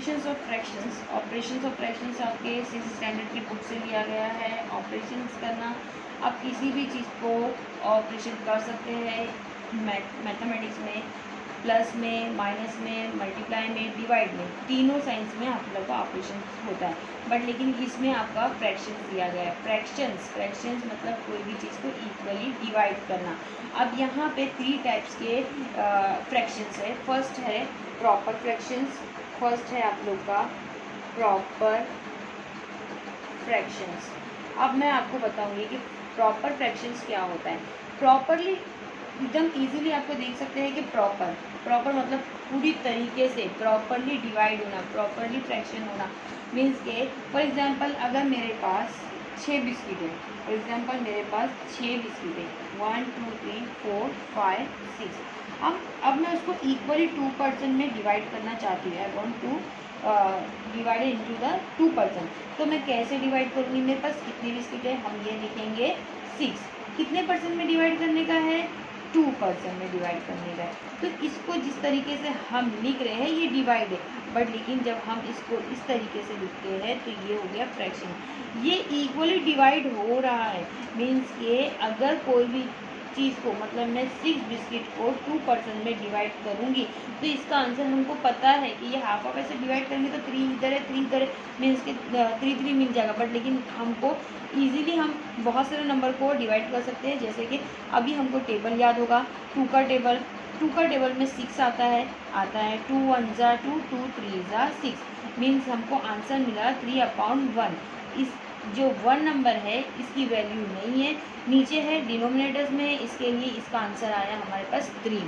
Operations of fractions आपके 6th standard की book से लिया गया है। ऑपरेशंस करना, आप किसी भी चीज़ को ऑपरेशन कर सकते हैं मैथमेटिक्स में, प्लस में, माइनस में, मल्टीप्लाई में, डिवाइड में, तीनों साइंस में आप लोग का ऑपरेशन होता है। बट लेकिन इसमें आपका फ्रैक्शंस दिया गया है। फ्रैक्शंस मतलब कोई भी चीज़ को इक्वली डिवाइड करना। अब यहाँ पे 3 टाइप्स के फ्रैक्शंस है। फर्स्ट है प्रॉपर फ्रैक्शंस, फर्स्ट है आप लोग का प्रॉपर फ्रैक्शंस। अब मैं आपको बताऊंगी कि प्रॉपर फ्रैक्शंस क्या होता है। प्रॉपरली एकदम इजीली आपको देख सकते हैं कि प्रॉपर मतलब पूरी तरीके से प्रॉपरली डिवाइड होना, प्रॉपरली फ्रैक्शन होना। मीन्स के फॉर एग्जांपल अगर मेरे पास 6 बिस्किट है, फॉर एग्जांपल मेरे पास 6 बिस्किट है, 1 2 3 4 5 6। अब मैं उसको इक्वली 2% में डिवाइड करना चाहती हूँ। I want two divided into the 2%। तो मैं कैसे डिवाइड करूँगी? मेरे पास कितनी बिस्किट है? हम ये लिखेंगे 6। कितने परसेंट में डिवाइड करने का है? 2% में डिवाइड करने का है। तो इसको जिस तरीके से हम लिख रहे हैं ये डिवाइड है, बट लेकिन जब हम इसको इस तरीके से लिखते हैं तो ये हो गया फ्रैक्शन। ये इक्वली डिवाइड हो रहा है। मीन्स ये अगर कोई भी चीज़ को मतलब मैं 6 बिस्किट को 2% में डिवाइड करूँगी तो इसका आंसर हमको पता है कि ये हाफ ऑफ ऐसे डिवाइड करेंगे तो 3 इधर है 3 इधर है, मीन्स के 3 मिल जाएगा। बट लेकिन हमको ईजिली हम बहुत सारे नंबर को डिवाइड कर सकते हैं। जैसे कि अभी हमको टेबल याद होगा, 2 का टेबल में 6 आता है 2 1 ज़ा 2 2 3 ज़ा 6। मीन्स हमको आंसर मिला 3/1। इस जो 1 नंबर है इसकी वैल्यू नहीं है, नीचे है डिनोमिनेटर्स में, इसके लिए इसका आंसर आया हमारे पास 3।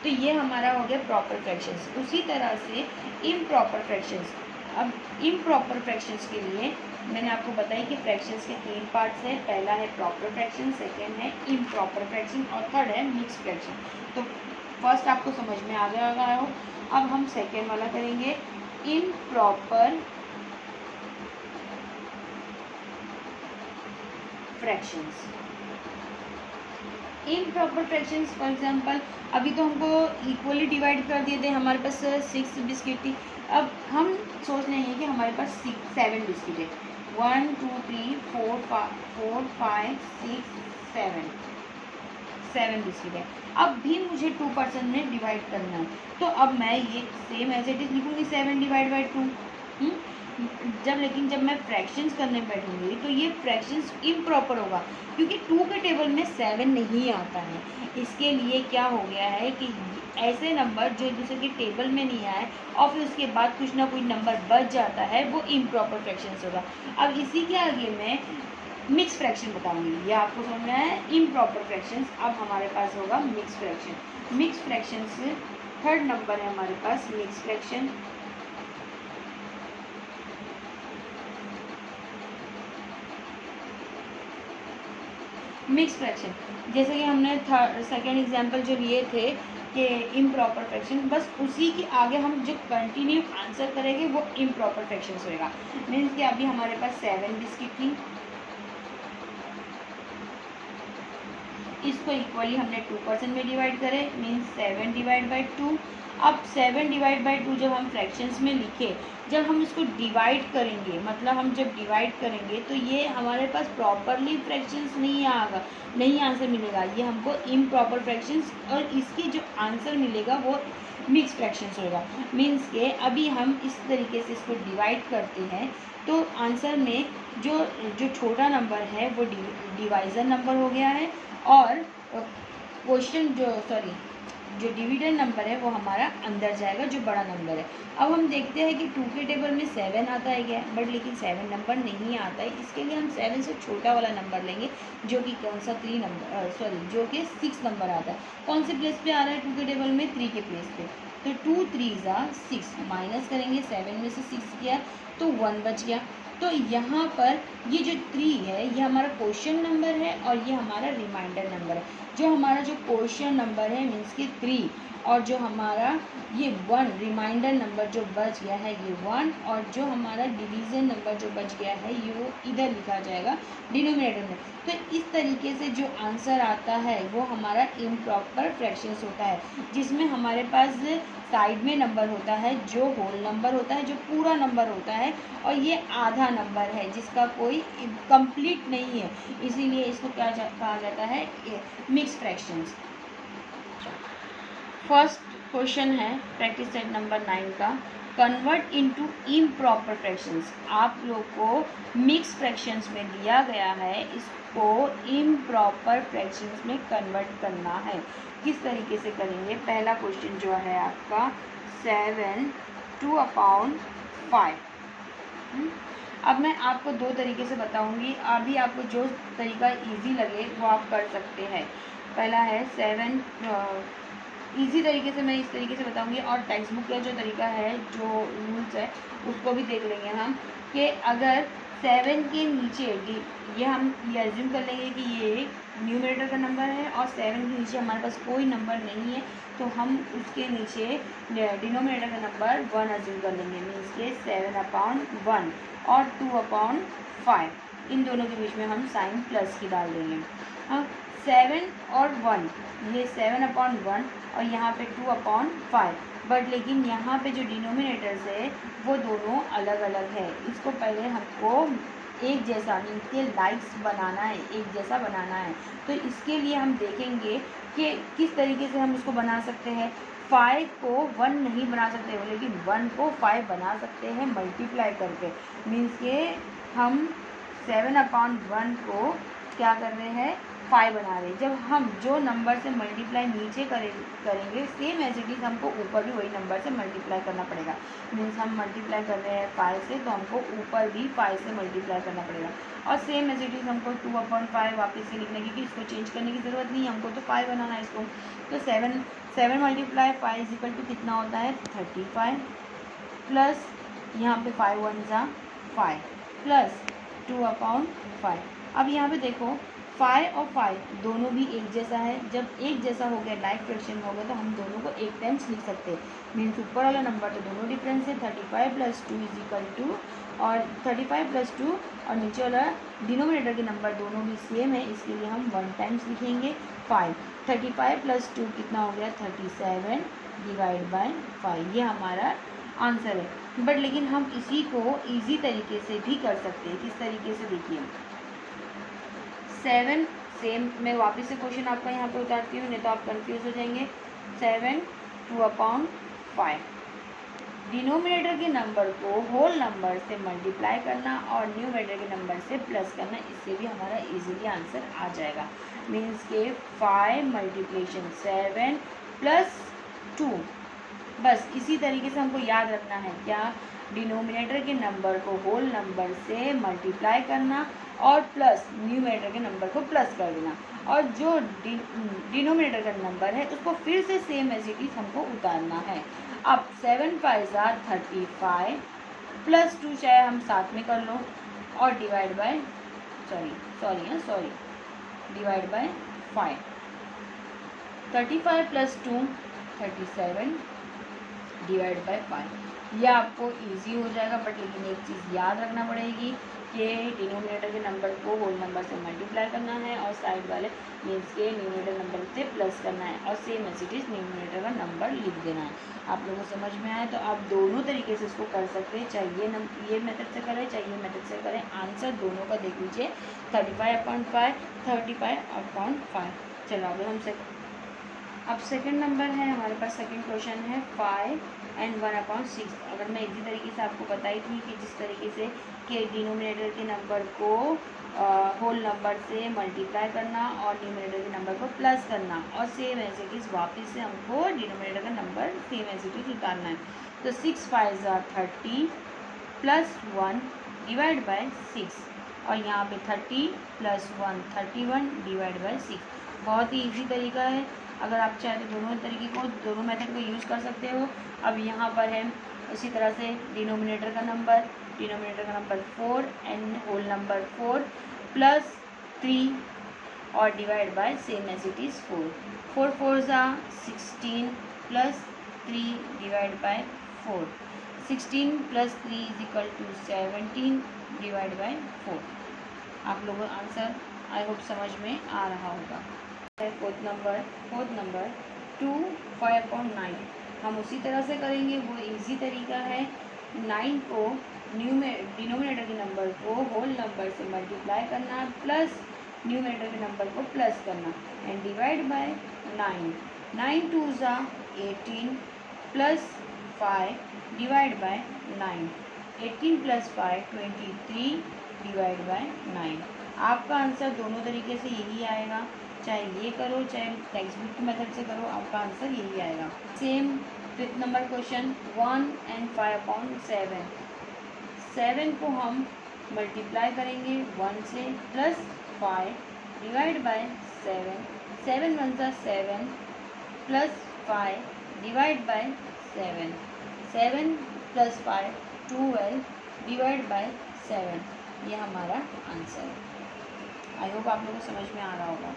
तो ये हमारा हो गया प्रॉपर फ्रैक्शंस। उसी तरह से इम्प्रॉपर फ्रैक्शंस। अब इम्प्रॉपर फ्रैक्शंस के लिए मैंने आपको बताया कि फ्रैक्शंस के 3 पार्ट्स हैं। पहला है प्रॉपर फ्रैक्शन, सेकेंड है इम्प्रॉपर फ्रैक्शन और थर्ड है मिक्स फ्रैक्शन। तो फर्स्ट आपको समझ में आ गया हो। अब हम सेकेंड वाला करेंगे, improper fractions. Improper fractions for example अभी तो हमको इक्वली डिवाइड कर दिए थे, हमारे पास 6 बिस्किट थी। अब हम सोच रहे हैं कि हमारे पास 7 बिस्किट है, 1 2 3 4 5 6 7 बिस्किट है। अब भी मुझे 2% में डिवाइड करना है। तो अब मैं ये सेम एज इट इज लिखूँगी 7 डिवाइड बाई 2। जब मैं फ्रैक्शंस करने बैठूंगी तो ये फ्रैक्शंस इम्प्रॉपर होगा, क्योंकि 2 के टेबल में 7 नहीं आता है। इसके लिए क्या हो गया है कि ऐसे नंबर जो दूसरे के टेबल में नहीं आए और फिर उसके बाद कुछ ना कुछ नंबर बच जाता है, वो इम्प्रॉपर फ्रैक्शंस होगा। अब इसी के आगे मैं मिक्स फ्रैक्शन बताऊंगी, ये आपको समझ में आया। इम्प्रॉपर फ्रैक्शंस, अब हमारे पास होगा मिक्स फ्रैक्शन। मिक्स फ्रैक्शन से थर्ड नंबर है हमारे पास मिक्स फ्रैक्शन। मिक्स फ्रैक्शन जैसे कि हमने सेकेंड एग्जाम्पल जो लिए थे कि इम्प्रॉपर फ्रैक्शन, बस उसी के आगे हम जो कंटिन्यू आंसर करेंगे वो इम्प्रॉपर फ्रैक्शन होएगा। मीन्स कि अभी हमारे पास 7 बिस्किट थी, इसको इक्वली हमने 2% में डिवाइड करे, मीन्स 7 डिवाइड बाई 2। अब 7 डिवाइड बाई 2 जब हम फ्रैक्शंस में लिखे, जब हम इसको डिवाइड करेंगे, मतलब हम जब डिवाइड करेंगे तो ये हमारे पास प्रॉपरली फ्रैक्शंस नहीं आएगा, नहीं आंसर मिलेगा, ये हमको इम्प्रॉपर फ्रैक्शंस, और इसकी जो आंसर मिलेगा वो मिक्स फ्रैक्शंस होगा। मीन्स के अभी हम इस तरीके से इसको डिवाइड करते हैं तो आंसर में जो जो छोटा नंबर है वो डिवाइजर नंबर हो गया है, और क्वेश्चन जो डिविडेंड नंबर है वो हमारा अंदर जाएगा, जो बड़ा नंबर है। अब हम देखते हैं कि 2 के टेबल में 7 आता है क्या, बट लेकिन 7 नंबर नहीं आता है। इसके लिए हम 7 से छोटा वाला नंबर लेंगे, जो कि कौन सा 3 नंबर जो कि 6 नंबर आता है। कौन से प्लेस पे आ रहा है 2 के टेबल में? 3 के प्लेस पे। तो 2 3 ज़ा 6, माइनस करेंगे 7 में से 6 किया तो 1 बच गया। तो यहाँ पर ये जो 3 है ये हमारा क्वेश्चन नंबर है और ये हमारा रिमाइंडर नंबर है। जो हमारा जो क्वेश्चन नंबर है मीन्स कि 3, और जो हमारा ये 1 रिमाइंडर नंबर जो बच गया है ये 1, और जो हमारा डिवीज़न नंबर जो बच गया है ये वो इधर लिखा जाएगा डिनोमिनेटर में। तो इस तरीके से जो आंसर आता है वो हमारा इम्प्रॉपर फ्रैक्शंस होता है, जिसमें हमारे पास साइड में नंबर होता है जो होल नंबर होता है, जो पूरा नंबर होता है, और ये आधा नंबर है जिसका कोई कंप्लीट नहीं है, इसीलिए इसको क्या कहा जाता है, मिक्स फ्रैक्शंस। फर्स्ट क्वेश्चन है प्रैक्टिस सेट नंबर 9 का, कन्वर्ट इनटू इम्प्रॉपर फ्रैक्शंस। आप लोग को मिक्स फ्रैक्शंस में दिया गया है, इसको इम्प्रॉपर फ्रैक्शंस में कन्वर्ट करना है। किस तरीके से करेंगे? पहला क्वेश्चन जो है आपका 7 2/5। अब मैं आपको दो तरीके से बताऊंगी, अभी आपको जो तरीका इजी लगे वो आप कर सकते हैं। पहला है 7 इजी तरीके से मैं इस तरीके से बताऊंगी, और टेक्स्ट बुक का जो तरीका है, जो रूल्स है, उसको भी देख लेंगे हम, कि अगर 7 के नीचे ये हम ये एज्यूम कर लेंगे कि ये न्यूमरेटर का नंबर है और 7 के नीचे हमारे पास कोई नंबर नहीं है, तो हम उसके नीचे डिनोमिनेटर का नंबर 1 एज्यूम कर लेंगे। मीन्स के 7/1 और 2/5, इन दोनों के बीच में हम साइन प्लस की डाल देंगे। हाँ, 7 और 1, ये 7/1 और यहाँ पे 2/5, बट लेकिन यहाँ पे जो डिनोमिनेटर्स है वो दोनों अलग अलग है। इसको पहले हमको एक जैसा मीन्स के लाइक्स बनाना है, एक जैसा बनाना है। तो इसके लिए हम देखेंगे कि किस तरीके से हम इसको बना सकते हैं। 5 को 1 नहीं बना सकते हो, लेकिन 1 को 5 बना सकते हैं मल्टीप्लाई करके। मीन्स के हम 7/1 को क्या कर रहे हैं, 5 बना रहे हैं। जब हम जो नंबर से मल्टीप्लाई नीचे करेंगे सेम एज इट इज़ हमको ऊपर भी वही नंबर से मल्टीप्लाई करना पड़ेगा। मीन्स हम मल्टीप्लाई कर रहे हैं 5 से, तो हमको ऊपर भी 5 से मल्टीप्लाई करना पड़ेगा। और सेम एज इट इज़ हमको 2/5 वापस से लिखने की, इसको चेंज करने की ज़रूरत नहीं, हमको तो 5 बनाना है इसको। तो 7 × 5 = कितना होता है, 35, प्लस यहाँ पे 5 × 1 = 5 प्लस 2/5। अब यहाँ पे देखो 5 और 5 दोनों भी एक जैसा है। जब एक जैसा हो गया, लाइक फ्रैक्शन हो गया, तो हम दोनों को एक टाइम्स लिख सकते हैं। मीन्स ऊपर वाला नंबर तो दोनों डिफरेंस है, 35 + 2 = और 35 + 2, और नीचे वाला डिनोमिनेटर के नंबर दोनों भी सेम है, इसके लिए हम 1 टाइम्स लिखेंगे 5। 35 + 2 कितना हो गया, 37 / 5, ये हमारा आंसर है। बट लेकिन हम इसी को इजी तरीके से भी कर सकते हैं। किस तरीके से, देखिए 7 सेम, मैं वापस से क्वेश्चन आपका यहाँ पे उतारती हूँ, नहीं तो आप कंफ्यूज हो जाएंगे। 7 2/5, डिनोमिनेटर के नंबर को होल नंबर से मल्टीप्लाई करना और न्यूमरेटर के नंबर से प्लस करना, इससे भी हमारा इजीली आंसर आ जाएगा। मीन्स के 5 × 7 + 2, बस इसी तरीके से हमको याद रखना है क्या, डिनोमिनेटर के नंबर को होल नंबर से मल्टीप्लाई करना और प्लस न्यूमरेटर के नंबर को प्लस कर देना, और जो डिनोमिनेटर का नंबर है उसको फिर से सेम एज इट इज हमको उतारना है। अब 7 × 5 = 35 प्लस 2 चाहे हम साथ में कर लो, और divide by divide by 5। 35 + 2 37 divide by 5। यह आपको इजी हो जाएगा, बट लेकिन एक चीज़ याद रखना पड़ेगी कि डिनोमिनेटर के नंबर को होल नंबर से मल्टीप्लाई करना है और साइड वाले मीन्स के न्यूमरेटर नंबर से प्लस करना है, और same as it is numerator का नंबर लिख देना है। आप लोगों को समझ में आए तो आप दोनों तरीके से इसको कर सकते हैं, चाहे ये मेथड से करें चाहे ये मेथड से करें, आंसर दोनों का देख लीजिए, 35/5 35/5। चलो अब सेकंड नंबर है हमारे पास, सेकंड क्वेश्चन है 5 और 1/6। अगर मैं इसी तरीके से आपको बताई थी कि जिस तरीके से कि डिनोमिनेटर के नंबर को होल नंबर से मल्टीप्लाई करना और न्यूमरेटर के नंबर को प्लस करना, और सेम एज इट इज़ वापस से हमको डिनोमिनेटर का number same as it is उतारना है। तो 6 × 5 = 30 प्लस 1 डिवाइड बाय 6, और यहाँ पे 30 + 1 31 डिवाइड बाय 6। बहुत ही ईजी तरीका है, अगर आप चाहे तो दोनों मेथड को यूज़ कर सकते हो। अब यहाँ पर है इसी तरह से डिनोमिनेटर का number 4 and whole number 4 plus 3 और divide by same as it is 4 4 × 4 = 16 plus 3 divide by 4, 16 plus 3 is equal to 17 divide by 4। आप लोगों का आंसर आई होप समझ में आ रहा होगा। फोर्थ नंबर 2 5/9 हम उसी तरह से करेंगे, वो इजी तरीका है। 9 को डिनोमिनेटर के नंबर को होल नंबर से मल्टीप्लाई करना प्लस न्यूमरेटर के नंबर को प्लस करना एंड डिवाइड बाय 9। 9 2 ज़ा 18 plus 5 divide by 9, 18 plus 5 23 divide by 9। आपका आंसर दोनों तरीके से यही आएगा, चाहे ये करो चाहे टेक्स्ट बुक की मेथड से करो, आपका आंसर यही आएगा। Same fifth number question 1 and 5/7। 7 को हम मल्टीप्लाई करेंगे 1 से प्लस 5 डिवाइड बाय 7, 7 1 ज़ा 7 plus 5 divide by 7, 7 plus 5 12 divide by 7। ये हमारा आंसर है। आई होप आप लोगों को समझ में आ रहा होगा।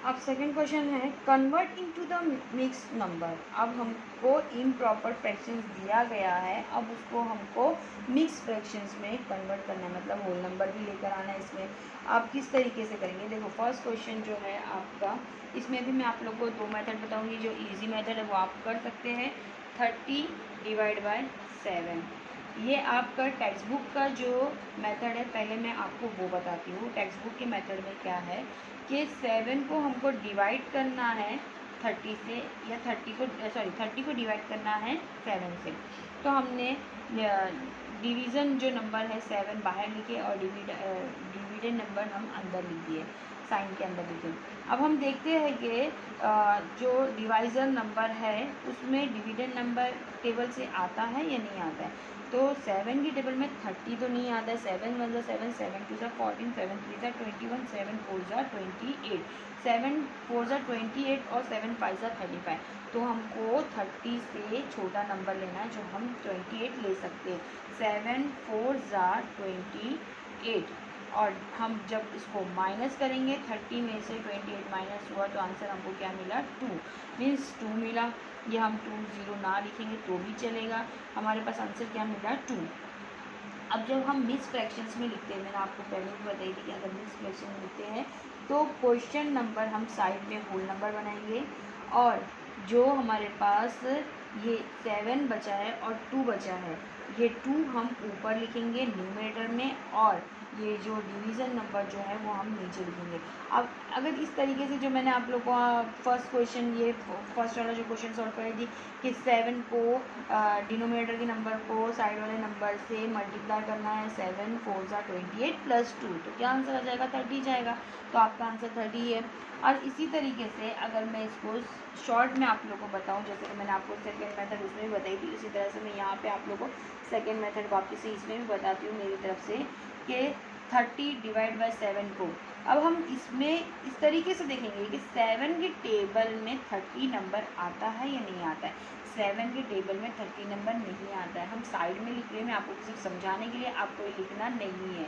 अब सेकंड क्वेश्चन है convert into the mix number. अब हमको इम्प्रॉपर फ्रैक्शंस दिया गया है, अब उसको हमको मिक्स फ्रैक्शंस में कन्वर्ट करना है, मतलब होल नंबर भी लेकर आना है। इसमें आप किस तरीके से करेंगे, देखो फर्स्ट क्वेश्चन जो है आपका, इसमें भी मैं आप लोग को दो मेथड बताऊंगी। जो इजी मेथड है वो आप कर सकते हैं 30 डिवाइड बाय 7। ये आपका टेक्स्ट बुक का जो मेथड है, पहले मैं आपको वो बताती हूँ। टेक्स्ट बुक के मेथड में क्या है कि 7 को हमको डिवाइड करना है 30 से, या 30 को डिवाइड करना है 7 से। तो हमने डिवीज़न जो नंबर है 7 बाहर लिखे और डिविडेंड नंबर हम अंदर लिख दिए, साइन के अंदर लिखे। अब हम देखते हैं कि जो डिवाइज़र नंबर है उसमें डिविडेंड नंबर टेबल से आता है या नहीं आता है। तो 7 की टेबल में 30 तो नहीं आता है। 7 1 ज़ा 7, 7 2 ज़ा 14, 7 3 ज़ा 21, 7 4 ज़ा 28, 7 4 ज़ा 28 और 7 5 ज़ा 35। तो हमको 30 से छोटा नंबर लेना है जो हम 28 ले सकते हैं। 7 4 ज़ा 28 और हम जब इसको माइनस करेंगे 30 में से 28 माइनस हुआ तो आंसर हमको क्या मिला 2, मीन्स 2 मिला। ये हम 2 0 ना लिखेंगे तो भी चलेगा, हमारे पास आंसर क्या मिला 2। अब जब हम मिक्स फ्रैक्शंस में लिखते हैं, मैंने आपको पहले भी बताई थी कि अगर मिक्स फ्रैक्शन में लिखते हैं तो क्वेश्चन नंबर हम साइड में होल नंबर बनाएंगे और जो हमारे पास ये 7 बचा है और 2 बचा है, ये 2 हम ऊपर लिखेंगे न्यूमरेटर में और ये जो डिवीज़न नंबर जो है वो हम नीचे लिखेंगे। अब अगर इस तरीके से जो मैंने आप लोग को फर्स्ट क्वेश्चन, ये फर्स्ट वाला जो क्वेश्चन सॉल्व करी थी कि 7 को डिनोमिनेटर के नंबर को साइड वाले नंबर से मल्टीप्लाई करना है, 7 4 ज़ा 28 प्लस 2, तो क्या आंसर आ जाएगा 30 जाएगा। तो आपका आंसर 30 है। और इसी तरीके से अगर मैं इसको शॉर्ट में आप लोगों को बताऊं, जैसे कि मैंने आपको सेकेंड मेथड उसमें भी बताई थी, उसी तरह से मैं यहाँ पे आप लोगों को सेकेंड मेथड वापस से इसमें भी बताती हूँ मेरी तरफ से कि 30 डिवाइड बाय 7 को अब हम इसमें इस तरीके से देखेंगे कि 7 की टेबल में 30 नंबर आता है या नहीं आता है। 7 की टेबल में 30 नंबर नहीं आता है, हम साइड में लिख रहे हैं, मैं आपको सिर्फ समझाने के लिए, आपको ये लिखना नहीं है।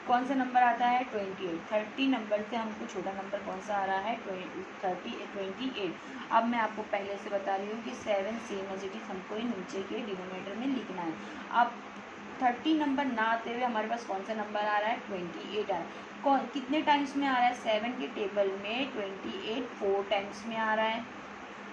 कौन सा नंबर आता है 28, 30 नंबर से हमको छोटा नंबर कौन सा आ रहा है 28। अब मैं आपको पहले से बता रही हूँ कि 7 सेम एज इट इज़ हमको नीचे के डिनोमिनेटर में लिखना है। अब 30 नंबर ना आते हुए हमारे पास कौन सा नंबर आ रहा है 28 आ रहा है। कौन कितने टाइम्स में आ रहा है 7 के टेबल में 28 4 टाइम्स में आ रहा है।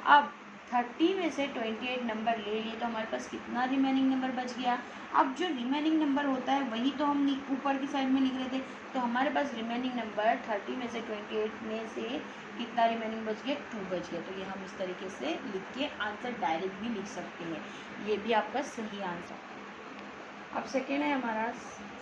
अब 30 में से 28 नंबर ले लिए तो हमारे पास कितना रिमेनिंग नंबर बच गया। अब जो रिमेनिंग नंबर होता है वही तो हम ऊपर की साइड में लिख रहे थे, तो हमारे पास रिमेनिंग नंबर 30 में से 28 में से कितना रिमेनिंग बच गया 2 बच गया। तो ये हम इस तरीके से लिख के आंसर डायरेक्ट भी लिख सकते हैं, ये भी आपका सही आंसर। अब सेकेंड है हमारा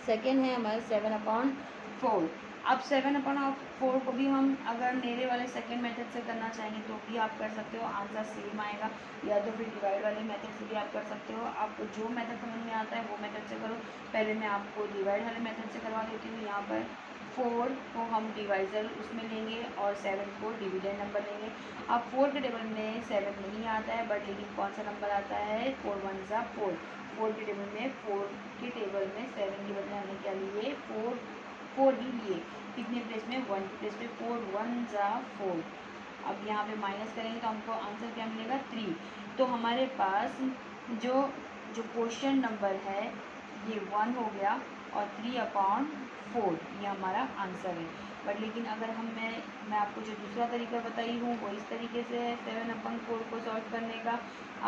7/4। अब 7/4 को भी हम अगर मेरे वाले सेकेंड मेथड से करना चाहेंगे तो भी आप कर सकते हो, आंसर सेम आएगा। या तो फिर डिवाइड वाले मेथड से भी आप कर सकते हो, आपको जो मेथड समझ में आता है वो मेथड से करो। पहले मैं आपको डिवाइड वाले मेथड से करवा देती हूँ। यहाँ पर 4 को हम डिवाइज़र उसमें लेंगे और 7 को डिविडेंड नंबर लेंगे। अब 4 के टेबल में 7 नहीं आता है, बट लेकिन कौन सा नंबर आता है 4 1 ज़ा 4। 4 के टेबल में 7 के बदले हमने क्या लिए 4 ही लिए। कितने प्लेस में 1 के प्लेस में 4 1 ज़ा 4। अब यहाँ पे माइनस करेंगे तो हमको आंसर क्या मिलेगा 3। तो हमारे पास जो जो क्वेश्चन नंबर है ये 1 हो गया और 3/4 ये हमारा आंसर है। बट लेकिन अगर मैं आपको जो दूसरा तरीका बताई हूँ वो इस तरीके से है 7/4 को सॉल्व करने का।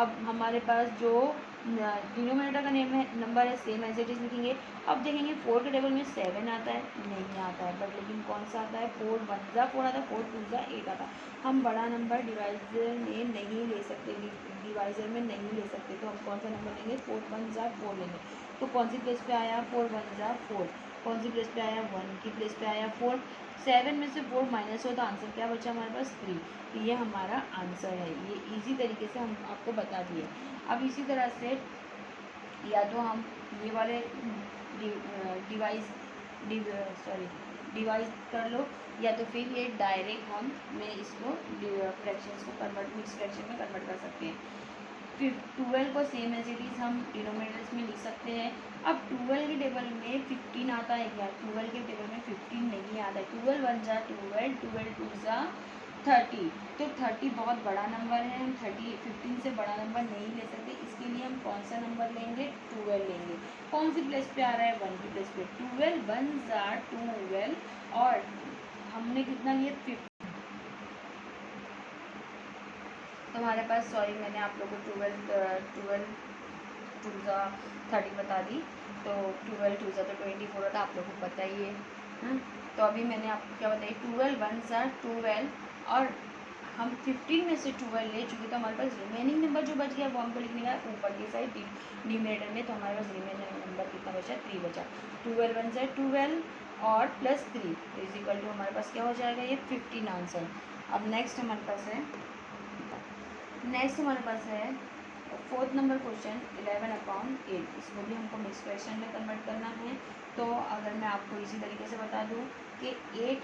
अब हमारे पास जो डिनोमिनेटर का नेम है नंबर है सेम एज इट इज़ लिखेंगे। अब देखेंगे 4 के टेबल में 7 आता है, नहीं आता है, बट लेकिन कौन सा आता है 4 1 जा 4 आता है, 4 2 जा 8 आता है। हम बड़ा नंबर डिवाइजर में नहीं ले सकते, डिवाइजर में नहीं ले सकते, तो हम कौन सा नंबर लेंगे 4 1 जा 4 लेंगे। तो कौन सी प्लेस पे आया 4 1 जा 4, कौन सी प्लेस पे आया 1 की प्लेस पे आया 4। 7 में से 4 माइनस हो तो आंसर क्या बचा हमारे पास 3। तो ये हमारा आंसर है। ये इजी तरीके से हम आपको बता दिए। अब इसी तरह से या तो हम ये वाले डिवाइस कर लो, या तो फिर ये डायरेक्ट मैं इसको फ्रैक्शंस को कन्वर्ट मिक्स फ्रैक्शन में कन्वर्ट कर सकते हैं। फिर 12 को सेम एज इट इज़ हम डिनोमिनेटर्स में लिख सकते हैं। अब 12 के टेबल में 15 आता है क्या, 12 के टेबल में 15 नहीं आता है। 12 1 जा 12, 12 2 जा 30, तो 30 बहुत बड़ा नंबर है, हम 15 से बड़ा नंबर नहीं ले सकते। इसके लिए हम कौन सा नंबर लेंगे 12 लेंगे। कौन सी प्लेस पे आ रहा है 1 की प्लेस पे, 12 1 जा 12 और हमने कितना लिया 15। तो हमारे पास सॉरी मैंने आप लोगों को 12 2 जा 30 बता दी, तो 12 2 जा तो 24 होता, आप लोगों को पता ही है। तो अभी मैंने आपको क्या बताई 12 1 जा 12 और हम 15 में से 12 ले चुके, तो हमारे पास रिमेनिंग नंबर जो बच गया वो हमको लिखने का ऊपर की साइड डिनोमिनेटर में। तो हमारे पास रिमेनिंग नंबर कितना बचा 3 बचा। 12 1 जा 12 और प्लस 3 इज इक्वल टू हमारे पास क्या हो जाएगा ये 15 आंसर। अब नेक्स्ट हमारे पास है फोर्थ नंबर क्वेश्चन 11/8। इसको भी हमको मिक्स फ्रैक्शन में कन्वर्ट करना है। तो अगर मैं आपको इसी तरीके से बता दूं कि 8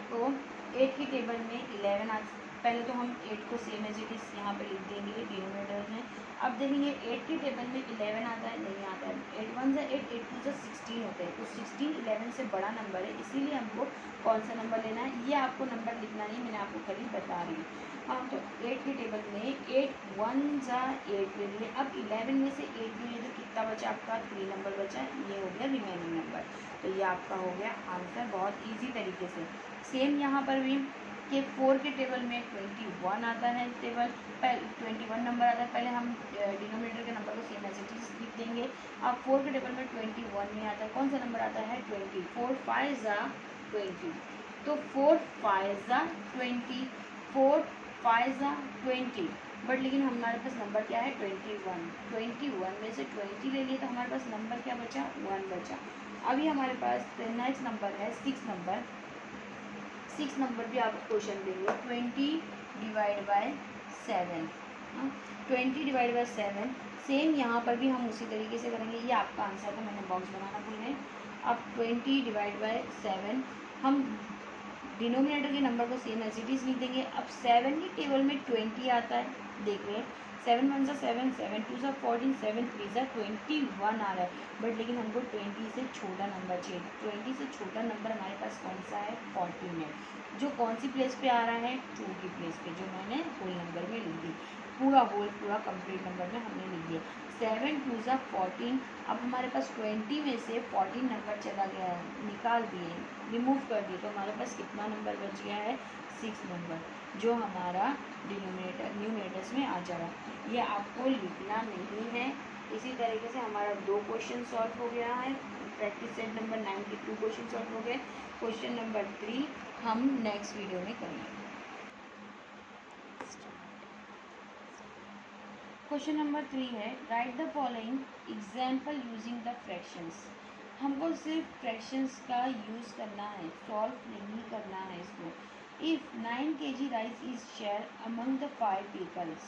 के टेबल में 11 पहले तो हम 8 को सेम एज इट इज़ यहाँ पे लिख देंगे डिनोमिनेटर में। अब देखेंगे 8 के टेबल में 11 आता है, नहीं आता है। 8 1 जा 8, 8 2 जा 16 होते हैं, तो 16 11 से बड़ा नंबर है, इसीलिए हमको कौन सा नंबर लेना है। ये आपको नंबर लिखना नहीं, मैंने आपको खाली बता रही हूँ। हाँ, तो 8 के टेबल में 8 1 जा 8 ले लिए। अब 11 में से 8 ले लिए तो कितना बचा आपका 3 नंबर बचा, ये हो गया रिमेनिंग नंबर। तो ये आपका हो गया आंसर बहुत इजी तरीके से। सेम यहाँ पर भी कि 4 के टेबल में 21 आता है, टेबल 21 नंबर आता है। पहले हम डिनोमिनेटर के नंबर को सेम एज इट इज लिख देंगे। अब 4 के टेबल में 21 में आता है, कौन सा नंबर आता है 20, 4 5 जा 20, तो 4 5 जा 20, 4 5 जा 20, बट लेकिन हमारे पास नंबर क्या है 21 में से 20 ले लिए तो हमारे पास नंबर क्या बचा 1 बचा। अभी हमारे पास नेक्स्ट नंबर है 6 नंबर भी आपको क्वेश्चन देंगे 20 divide by 7, 20 divide by 7। Same यहाँ पर भी हम उसी तरीके से करेंगे। ये आपका आंसर था, मैंने बॉक्स बनाना भूल गए। अब 20 डिवाइड बाय 7 हम डिनोमिनेटर के नंबर को सेम एज इट इज़ लिख देंगे। अब 7 के टेबल में 20 आता है, देख रहे हैं 7 1 जा 7, 7 2 जा 14, 7 3 जा 21 आ रहा है, बट लेकिन हमको 20 से छोटा नंबर चाहिए। 20 से छोटा नंबर हमारे पास कौन सा है 14 है, जो कौन सी प्लेस पे आ रहा है 2 की प्लेस पे, जो मैंने होल नंबर में लिख दी। पूरा कंप्लीट नंबर में हमने लिख दिया। 7 2 जा 14। अब हमारे पास 20 में से 14 नंबर चला गया है, निकाल दिए, रिमूव कर दिए, तो हमारे पास कितना नंबर बच गया है 6 नंबर, जो हमारा न्यूमिनेटर्स में आ जाएगा। ये आपको लिखना नहीं है। इसी तरीके से हमारा 2 क्वेश्चन सॉल्व हो गया है। प्रैक्टिस सेट नंबर 9 के 2 क्वेश्चन सॉल्व हो गए। क्वेश्चन नंबर 3 हम नेक्स्ट वीडियो में करेंगे। क्वेश्चन नंबर 3 है right the following example using the fractions. हमको सिर्फ फ्रैक्शंस का यूज़ करना है, सॉल्व नहीं करना है इसको। If 9 kg rice is share among the 5 peoples,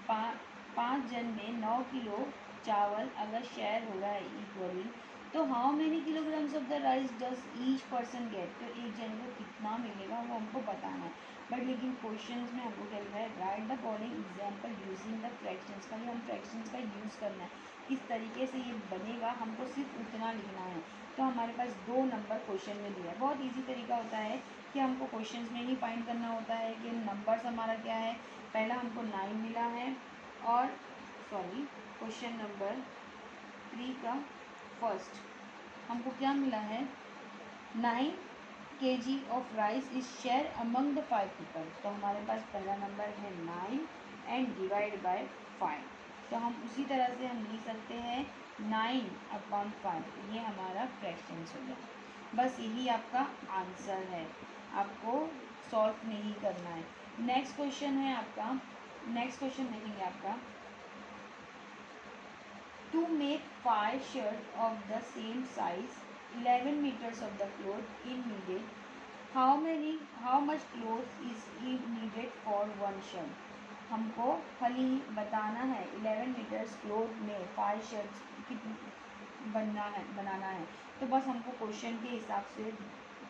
5 जन में 9 किलो चावल अगर शेयर हो रहा है इक्वली, तो how many kilograms of the rice does each person get, तो एक जन को कितना मिलेगा वो हमको बताना है। बट लेकिन क्वेश्चंस में हमको क्या लिखा है right the following example using the fractions, खाली हम फ्रैक्शंस का यूज़ करना है। किस तरीके से ये बनेगा, हमको सिर्फ उतना लिखना है। तो हमारे पास 2 नंबर क्वेश्चन में दिया है। बहुत इजी तरीका होता है कि हमको क्वेश्चंस में ही फाइंड करना होता है कि नंबर्स हमारा क्या है। पहला हमको 9 मिला है और क्वेश्चन नंबर 3 का फर्स्ट हमको क्या मिला है, 9 kg of rice is share among the 5 people. तो हमारे पास पहला नंबर है 9 एंड डिवाइड बाय 5। तो हम उसी तरह से हम लिख सकते हैं 9/5, ये हमारा फ्रैक्शंस हो गया। बस यही आपका आंसर है, आपको सॉल्व नहीं करना है। नेक्स्ट क्वेश्चन है आपका, नेक्स्ट क्वेश्चन देखेंगे आपका, to make 5 shirts of the same size, 11 meters of the cloth is needed. How much cloth is needed for one shirt? हमको खाली बताना है 11 मीटर्स क्लोथ में 5 शर्ट्स बनाना है। तो बस हमको क्वेश्चन के हिसाब से,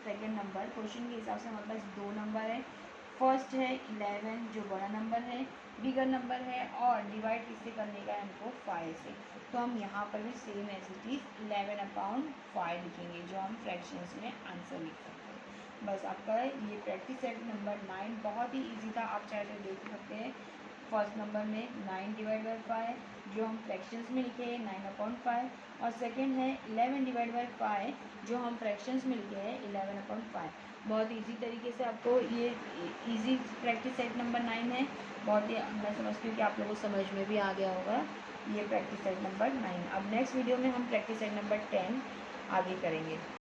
सेकंड नंबर क्वेश्चन के हिसाब से हमारे पास 2 नंबर है। फर्स्ट है 11 जो बड़ा नंबर है, बिगर नंबर है, और डिवाइड किससे करने का है हमको 5 से। तो हम यहाँ पर भी सेम एज इट इज़ 11/5 लिखेंगे, जो हम फ्रैक्शंस में आंसर लिख सकते हैं। बस आपका ये प्रैक्टिस सेट नंबर 9 बहुत ही इजी था, आप चाहे तो देख सकते हैं। फर्स्ट नंबर में 9/5 जो हम फ्रैक्शंस में लिखे हैं 9/5, और सेकंड है 11/5 जो हम फ्रैक्शंस में लिखे हैं 11/5। बहुत इजी तरीके से आपको ये इजी प्रैक्टिस सेट नंबर 9 है। बहुत ही, मैं समझती हूँ कि आप लोगों को समझ में भी आ गया होगा ये प्रैक्टिस सेट नंबर 9। अब नेक्स्ट वीडियो में हम प्रैक्टिस सेट नंबर 10 आगे करेंगे।